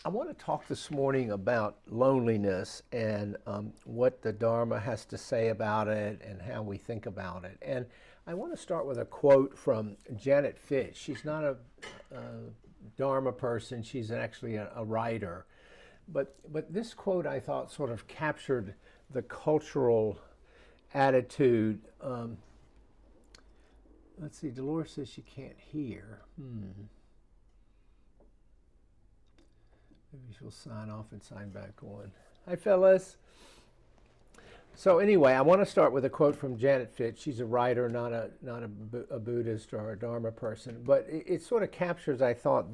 I want to talk this morning about loneliness and what the Dharma has to say about it and how we think about it. And I want to start with a quote from Janet Fitch. She's not a Dharma person, she's actually a writer. But this quote I thought sort of captured the cultural attitude. Let's see, Dolores says she can't hear. Maybe she'll sign off and sign back on. Hi, fellas. So anyway, I want to start with a quote from Janet Fitch. She's a writer, not a Buddhist or a Dharma person, but it sort of captures, I thought,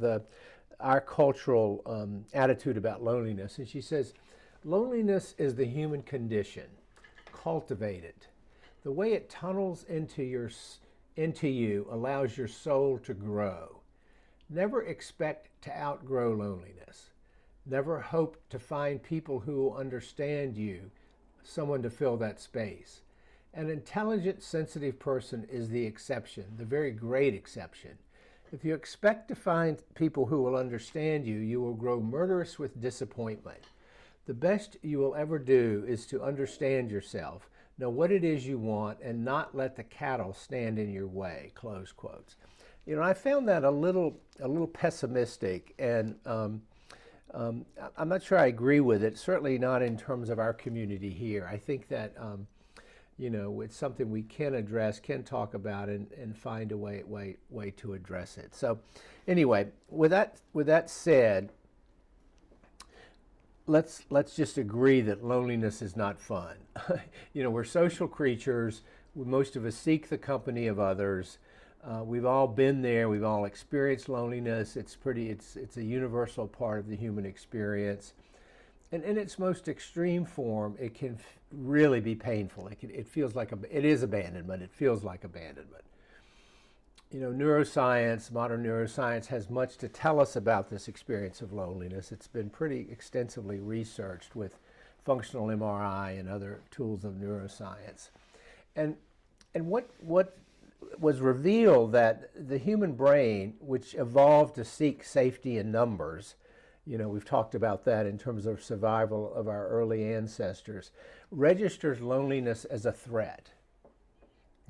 our cultural attitude about loneliness. And she says, loneliness is the human condition. Cultivate it. The way it tunnels into you allows your soul to grow. Never expect to outgrow loneliness. Never hope to find people who will understand you, someone to fill that space. An intelligent, sensitive person is the exception, the very great exception. If you expect to find people who will understand you, you will grow murderous with disappointment. The best you will ever do is to understand yourself, know what it is you want, and not let the cattle stand in your way, close quotes. You know, I found that a little pessimistic, and I'm not sure I agree with it, certainly not in terms of our community here. I think that, you know, it's something we can address, can talk about, and find a way to address it. So anyway, with that said, let's just agree that loneliness is not fun. You know, we're social creatures. Most of us seek the company of others. We've all been there. We've all experienced loneliness. It's a universal part of the human experience. And in its most extreme form, it can really be painful. It feels like it is abandonment. It feels like abandonment. You know, modern neuroscience has much to tell us about this experience of loneliness. It's been pretty extensively researched with functional MRI and other tools of neuroscience. And what was revealed that the human brain, which evolved to seek safety in numbers, you know, we've talked about that in terms of survival of our early ancestors, registers loneliness as a threat.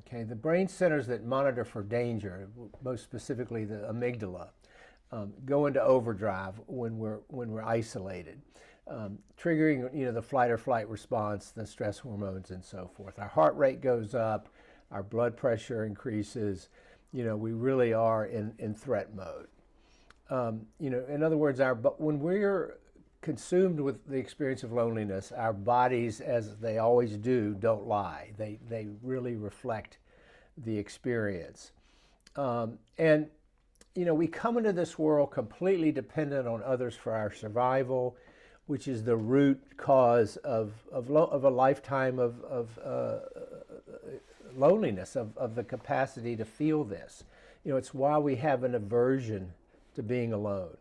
Okay, the brain centers that monitor for danger, most specifically the amygdala, go into overdrive when we're isolated, triggering, you know, the fight or flight response, the stress hormones, and so forth. Our heart rate goes up, our blood pressure increases. You know, we really are in threat mode. You know, in other words, when we're consumed with the experience of loneliness, our bodies, as they always do, don't lie. They really reflect the experience. And, you know, we come into this world completely dependent on others for our survival, which is the root cause of a lifetime of loneliness, of the capacity to feel this. You know, it's why we have an aversion to being alone.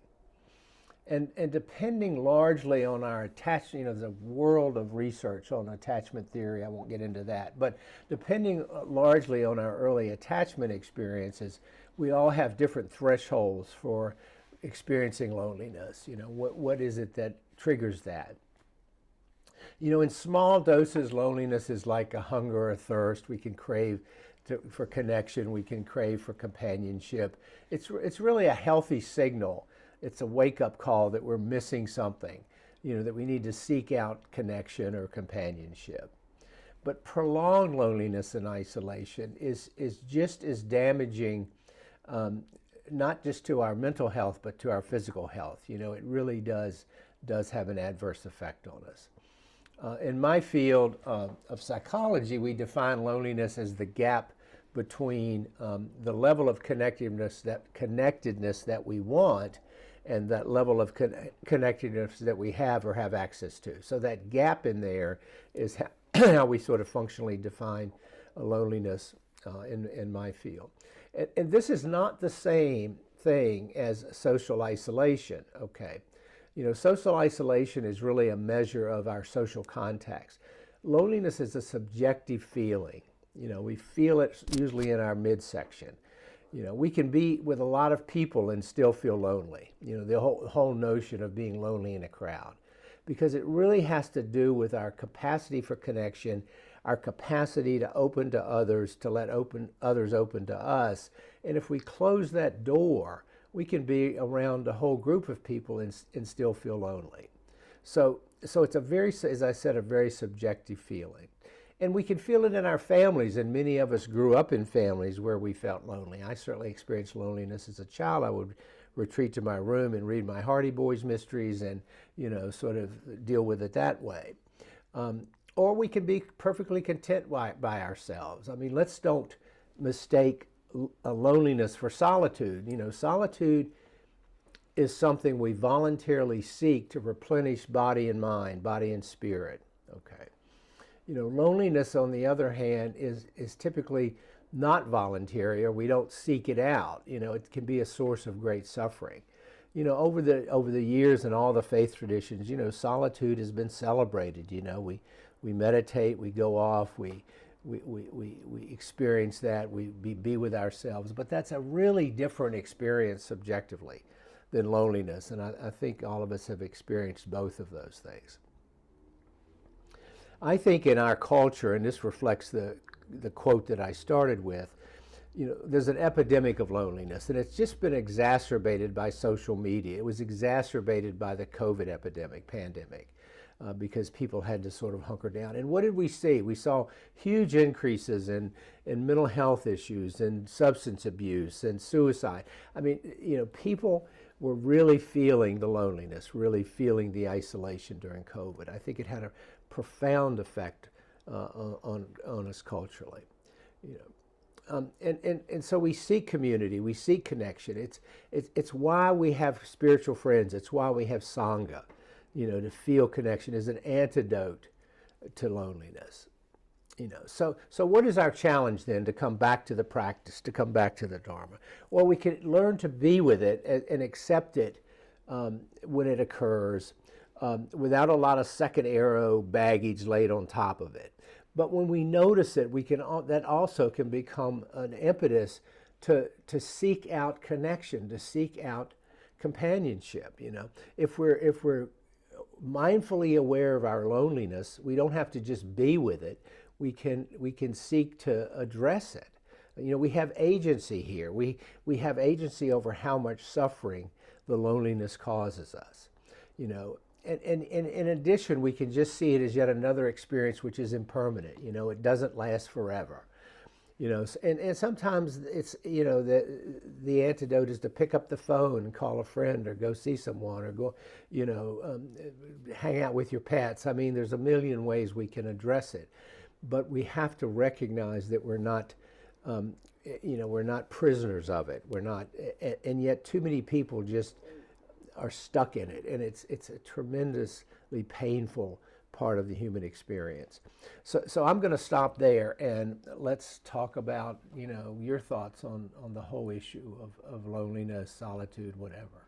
And depending largely on our attachment, you know, there's a world of research on attachment theory, I won't get into that, but depending largely on our early attachment experiences, we all have different thresholds for experiencing loneliness. You know, what is it that triggers that? You know, in small doses, loneliness is like a hunger or a thirst. We can crave for connection. We can crave for companionship. It's really a healthy signal. It's a wake-up call that we're missing something, you know, that we need to seek out connection or companionship. But prolonged loneliness and isolation is just as damaging, not just to our mental health, but to our physical health. You know, it really does have an adverse effect on us. In my field of psychology, we define loneliness as the gap between the level of connectedness that we want and that level of connectedness that we have or have access to. So that gap in there is how we sort of functionally define loneliness in my field. And this is not the same thing as social isolation, okay? You know, social isolation is really a measure of our social contacts. Loneliness is a subjective feeling. You know, we feel it usually in our midsection. You know, we can be with a lot of people and still feel lonely. You know, the whole notion of being lonely in a crowd, because it really has to do with our capacity for connection, our capacity to open to others, to let others open to us. And if we close that door, we can be around a whole group of people and still feel lonely. So it's a very, as I said, a very subjective feeling. And we can feel it in our families, and many of us grew up in families where we felt lonely. I certainly experienced loneliness as a child. I would retreat to my room and read my Hardy Boys mysteries and, you know, sort of deal with it that way. Or we can be perfectly content by ourselves. I mean, let's don't mistake a loneliness for solitude. You know, solitude is something we voluntarily seek to replenish body and mind, body and spirit. Okay. You know, loneliness, on the other hand, is typically not voluntary, or we don't seek it out. You know, it can be a source of great suffering. You know, over the years and all the faith traditions, you know, solitude has been celebrated. You know, we meditate, we go off, we experience that, we be with ourselves. But that's a really different experience subjectively than loneliness, and I think all of us have experienced both of those things. I think in our culture, and this reflects the quote that I started with, you know, there's an epidemic of loneliness, and it's just been exacerbated by social media. It was exacerbated by the COVID pandemic, because people had to sort of hunker down. And what did we see? We saw huge increases in mental health issues and substance abuse and suicide. I mean, you know, people were really feeling the loneliness, really feeling the isolation during COVID. I think it had a profound effect on us culturally, you know, and so we seek community, we seek connection. It's why we have spiritual friends. It's why we have sangha, you know, to feel connection is an antidote to loneliness. You know, so what is our challenge then to come back to the practice, to come back to the Dharma? Well, we can learn to be with it and accept it when it occurs, without a lot of second arrow baggage laid on top of it. But when we notice it, that also can become an impetus to seek out connection, to seek out companionship. You know, if we're mindfully aware of our loneliness, we don't have to just be with it. We can seek to address it. You know, we have agency here. We have agency over how much suffering the loneliness causes us. You know, and in addition, we can just see it as yet another experience which is impermanent. You know, it doesn't last forever. You know, and sometimes it's, you know, the antidote is to pick up the phone and call a friend, or go see someone, or go, you know, hang out with your pets. I mean, there's a million ways we can address it, but we have to recognize that we're not, you know, we're not prisoners of it. We're not, and yet too many people just are stuck in it, and it's a tremendously painful part of the human experience. So I'm going to stop there, and let's talk about, you know, your thoughts on the whole issue of loneliness, solitude, whatever.